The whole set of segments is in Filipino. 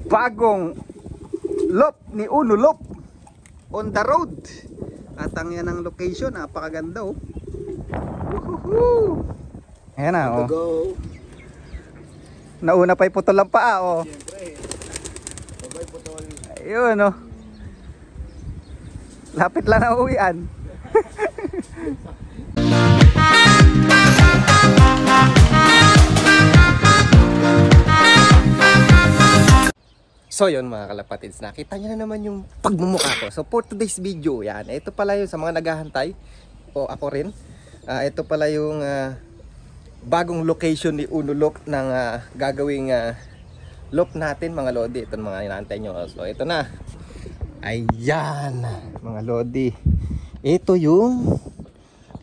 bagong loop ni Uno Loop on the road. At ang yan ang location, napakaganda oh. Woohoo! Ayan na oh. Nauna pa yung putol lang paa oh. Sabay putol. Ayun oh. Lapit lang na uwian. So yun mga kalapatids, nakita nyo na naman yung pagmumukha ko. So for today's video, yan, ito pala yung sa mga naghahantay, o ako rin, ito pala yung bagong location ni Uno Loop ng gagawing loop natin mga lodi. Ito mga inaantay nyo. So ito na. Ayan mga lodi. Ito yung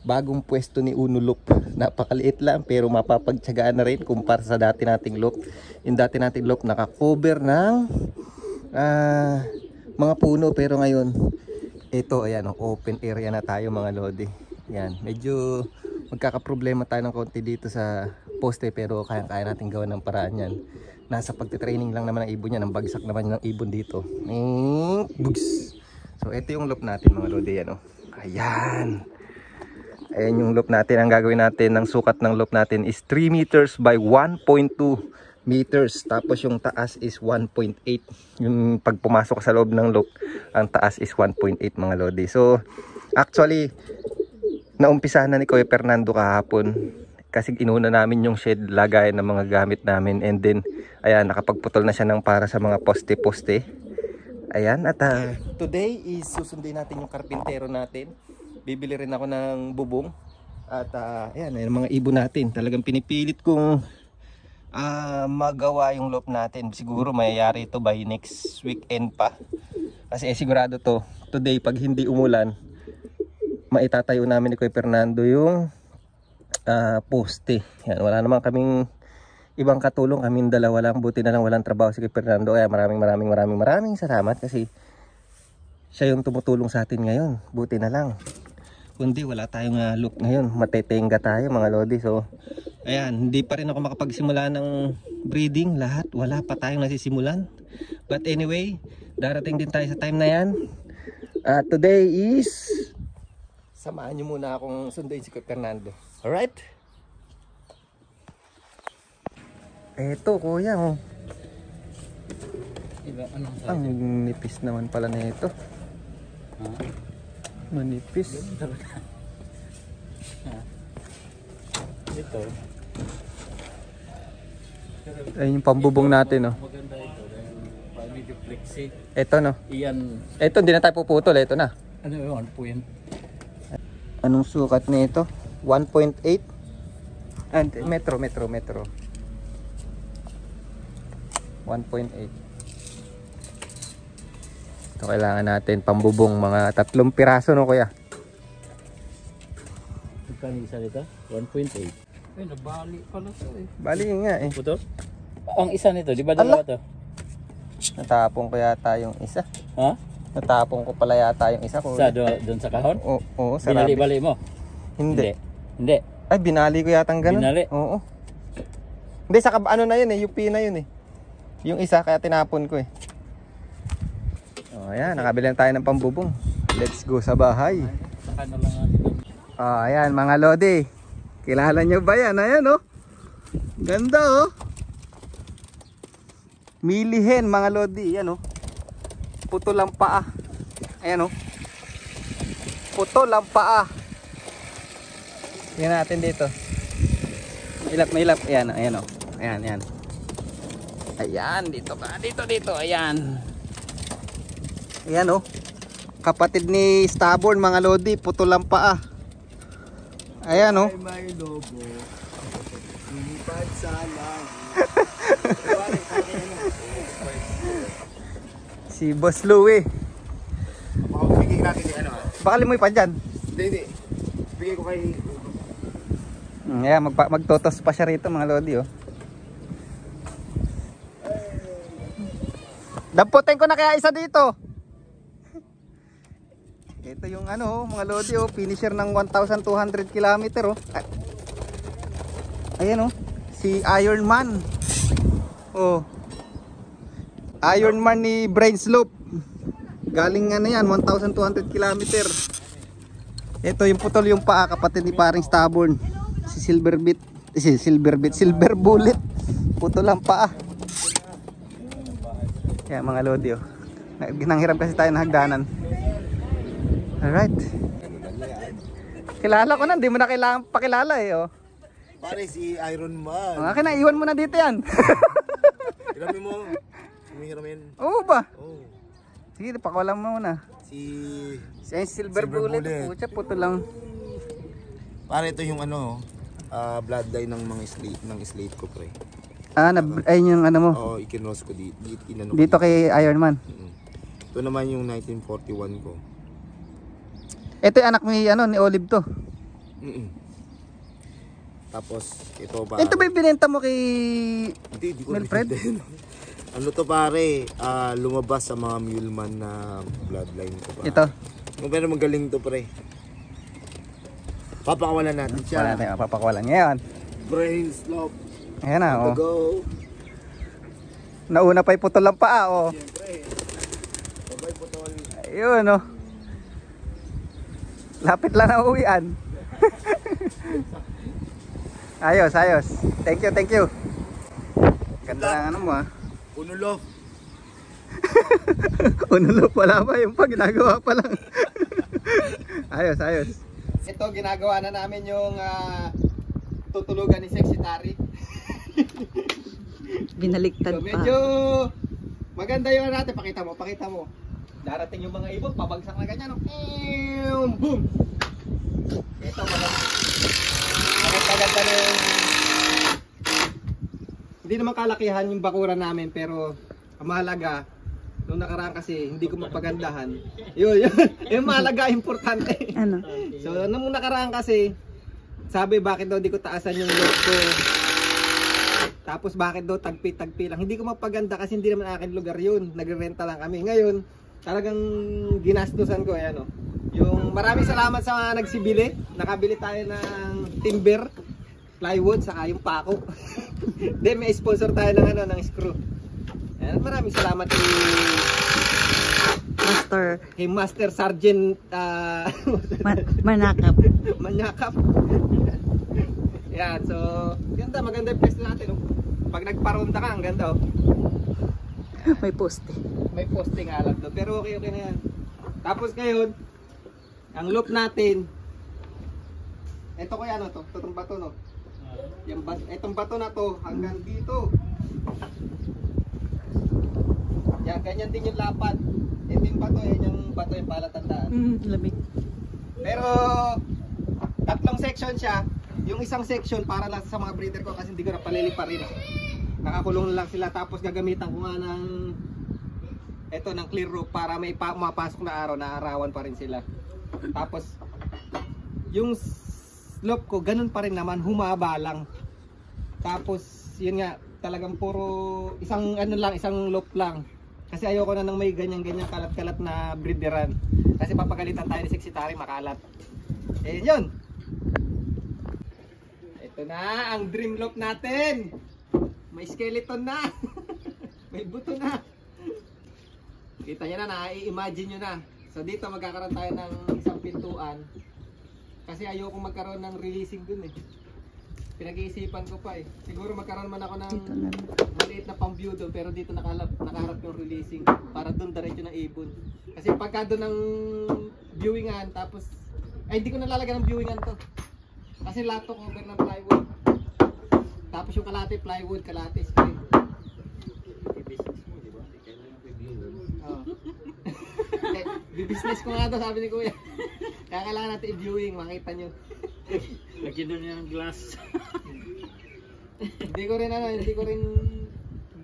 bagong pwesto ni Uno Loop. Napakaliit lang pero mapapagtsagaan na rin kumpara sa dati nating loop. Yung dati nating loop naka-cover ng mga puno, pero ngayon ito ayan, open area na tayo mga lodi. Yan, medyo magkakaproblema tayo ng konti dito sa poste pero kaya natin gawa ng paraan yan. Nasa pagtitraining lang naman ng ibon yan. Ang bagsak naman ng ibon dito. Bugs. So ito yung loop natin mga lodi. Yan, oh. Ayan. Ayan yung loop natin. Ang gagawin natin, ng sukat ng loop natin is 3 meters by 1.2 meters. Tapos yung taas is 1.8. Yung pag pumasok sa loob ng loop, ang taas is 1.8 mga lodi. So actually, naumpisahan na ni Kuya Fernando kahapon. Kasi inuna namin yung shed, lagay ng mga gamit namin. And then, ayan, nakapagputol na siya ng para sa mga poste-poste. Ayan, at today is susundin natin yung karpintero natin. Bibili rin ako ng bubong. At ayan, yung mga ibon natin. Talagang pinipilit kong magawa yung loop natin. Siguro mayayari ito by next weekend pa. Kasi sigurado to, today pag hindi umulan, maitatayo namin ni Kuya Fernando yung poste. Yan, wala naman kaming ibang katulong, kaming dalawa lang. Buti na lang walang trabaho si Kuya Fernando. Kaya maraming salamat kasi siya yung tumutulong sa atin ngayon. Buti na lang. Kundi wala tayong loop ngayon, matetenga tayo mga lodi. So ayan, hindi pa rin ako makapagsimula ng breeding. Lahat, wala pa tayong nasisimulan. But anyway, darating din tayo sa time na yan. Today is, samahan nyo muna akong sunduin si Kuya Fernando. Alright? Eto kuya oh. Ang nipis naman pala na ito. Manipis. Ito. Ayun yung pambubong natin oh. Maganda ito dahil medyo flexi. Ito no. Iyan. Ito hindi na tayo puputol, ito na. Ano yun? Point. Anong sukat nito? 1.8 and metro 1.8. Ito kailangan natin pambubong mga 3 piraso no kuya. Magkano isa nito? 1.8. Ay, nabali pala ito eh. Bali nga eh. Ito? Ang isa nito, di ba dalawa to? Natapong ko yata yung isa. Ha? Natapong ko pala yata yung isa ko. Sa doon sa kahon? Oo, sa rabbit. Binali-bali mo? Hindi. Hindi. Ay, binali ko yata ng ganun. Binali? Oo. Hindi, sa ano na yun eh, UP na yun eh. Yung isa, kaya tinapon ko eh. O, ayan, nakabili na tayo ng pambubong. Let's go sa bahay. Saka na lang natin. O, ayan mga lodi. Kilala nyo ba yan? Ayan oh. Ganda oh. Milihen mga lodi. Ayan oh. Putol ang paa. Ayan oh. Putol ang paa. Tingnan natin dito. Mailap. Ayan, ayan oh. Ayan. Ayan, dito ka. Dito. Ayan. Ayan oh. Kapatid ni Stubborn mga lodi. Putol ang paa. Ayan oh. May lobo. Lumipad sa langit. Si Boss Louie. Bigay natin ni ano ah. Baka limoy pa dyan. Hindi. Bigay ko kay... Ayan, magtotos pa siya rito mga lodi oh. Damputin ko na kaya isa dito. Ito yung ano mga lodi oh, finisher ng 1,200 km oh. Ayan oh, si Iron Man. Oh. Ironman ni Brainslope. Galing ano yan, 1,200 kilometer. Ito yung putol yung paa, kapatid ni paring Stubborn. Si Silver Bullet. Putol ang paa. Kaya mga lodi, oh. Ginanghiram kasi tayo ng hagdanan. Alright. Kilala ko na, hindi mo na kailangan pakilala eh, oh. Pare si Iron Man. Ang akin na, iwan mo na dito yan. Hirami mo. Humihiramin. Oo ba? Oh. Sige, pakawalan mo muna. Si Silver Bullet. Pucha, puto lang. pare ito yung ano, bloodline ng mga slate ko pre. Ayun yung ano mo. Oo, ikinros ko Dito kay Ironman. Ito naman yung 1941 ko. Ito yung anak ni Olive to. Tapos ito pa. Ito ba yung binenta mo kay Hindi ko Wilfred? Ano to pare, lumabas sa mga muleman na bloodline ko pa. Ito. Pero magaling to pre. Papakawalan natin siya. Wala tayo papakawalan ngayon. Brainslope. Ayan na, oh. Go. Nauna pa yung putol lang paa, oh. Siyempre. Babay putol. Ayun, oh. Lapit lang na uwian. Ayos. Thank you. Ganda ng ano mo, ah. Unulof. Unulo pala ba yung ginagawa pa lang. Ayos. Ito ginagawa na namin yung tutulugan ni Sexy Tari. Binaliktad So, pa. medyo maganda yung natin. Pakita mo. Darating yung mga ibon, pabagsak na ganyan. Boom! Ito maganda na yung... Hindi naman kalakihan yung bakuran namin, pero ang mahalaga, nung nakaraan kasi hindi ko mapagandahan. Yun. Yung mahalaga, importante. Ano? So, nung nakaraan kasi, sabi bakit daw di ko taasan yung load ko. Tapos bakit daw tagpi lang. Hindi ko mapaganda kasi hindi naman akin lugar yun. Nagrerenta lang kami. Ngayon, talagang ginastusan ko. Ayan, yung maraming salamat sa mga nagsibili. Nakabili tayo ng timber, plywood, saka yung pako. Then may sponsor tayo ng screw. Ayan, maraming salamat kay Master Sergeant Manakap. Manyakap. Yan, so maganda yung pwesto natin. Pag nagparonda ka, ang ganda. May poste. May posting alam doon, pero okay na yan. Tapos ngayon, ang loop natin, ito ko yan, itong bato, no? Itong bato na to, hanggang dito. Yan, ganyan din yung lapad. Ito yung bato, yung palatandaan. Lamig. Pero, tatlong section siya. Yung isang section para lang sa mga breeder ko kasi hindi ko na palilipa rin. Nakakulong lang sila, tapos gagamitan ko nga ng clear roof para may mapasok na araw, na arawan pa rin sila. Tapos yung slope ko ganun pa rin naman, humaba lang. Tapos yun nga, talagang puro isang loop lang. Kasi ayoko na nang may ganyan kalat-kalat na breederan. Kasi papagalitan tayo ni Sexy Tari makalat. Yun. Ito na ang dream loop natin. May skeleton na. May buto na. Kita nyo na, na-i-imagine nyo na. So dito magkakaroon tayo ng isang pintuan. Kasi ayoko magkaroon ng releasing dun eh. Pinag-iisipan ko pa eh. Siguro magkaroon man ako ng maliit na pang-view doon, pero dito nakaharap yung releasing. Para doon diretso na ibon. Kasi pagka doon ng viewingan, tapos ay hindi ko nalalagyan ng viewingan to. Kasi lahat to cover ng plywood. Tapos yung kalate plywood, kalate screen. Business ko nga daw, sabi ni Kuya. Kaya kailangan natin i-viewing, makita nyo. Lagyan doon niya ng glass.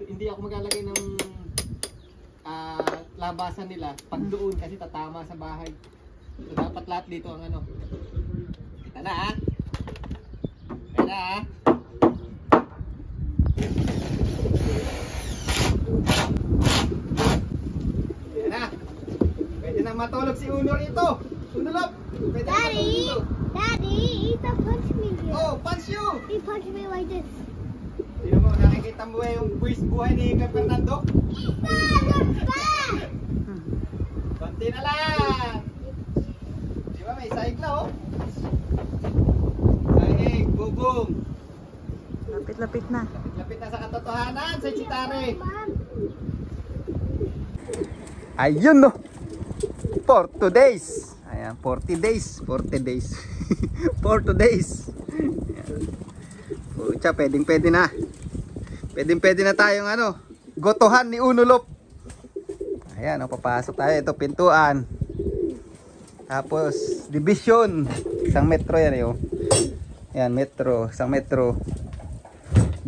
Hindi ako maglalagay ng labasan nila pag doon kasi tatama sa bahay. So dapat lahat dito ang ano. Kita na ha. Kita na ha. Yan na. Pwede na matulog si Uno rito. Unulog. Pwede na matulog dito. Daddy, Ethan punched me here. Oh, punch you! He punched me like this. Sino mo, nakikita mo yung buhay ni Fernando? Ethan! Lapit-lapit na. Lapit na sa katotohanan, sa Chitare. Mom. Ayun no. For 2 days. Ayan, 40 days. 40 days. For 2 days. Ayan. Pucha, pwede na. Pwede na tayong ano, gotohan ni Unulop. Ayan, papasok tayo. Ito, pintuan. Tapos, division. Isang metro yan eh. Ayan, metro. Isang metro.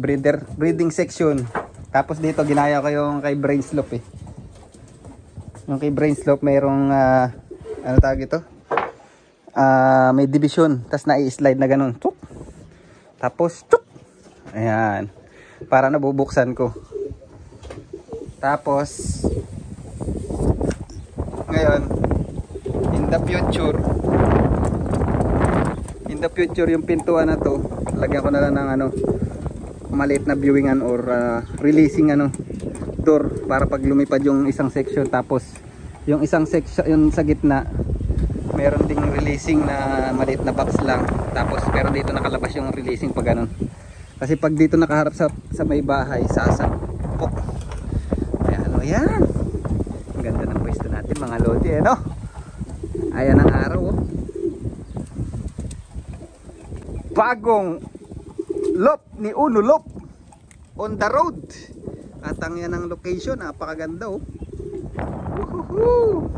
Breeding section. Tapos dito, ginaya ko yung kay Brainslope eh. Yung kay Brainslope, mayroong, ano tawag ito? May division. Tapos na-i-slide na ganun. Tuk. Tapos, tuk. Ayan. Para nabubuksan ko. Tapos, ngayon, in the future, yung pintuan na to, lagyan ko na lang ng ano, maliit na viewingan or releasing ano, door para pag lumipad yung isang section. Tapos, yung isang section, yung sa gitna, meron ding releasing na maliit na box lang. Tapos, pero dito nakalabas yung releasing pag ganun. Kasi pag dito nakaharap sa may bahay, sasampok. Ayan, ano yan? Ang ganda ng pwesto natin mga lodi, no? Ayan ang araw, oh. Bagong lop ni Unulop on the road. At ang yan ang location, napakaganda, oh. Woohoo!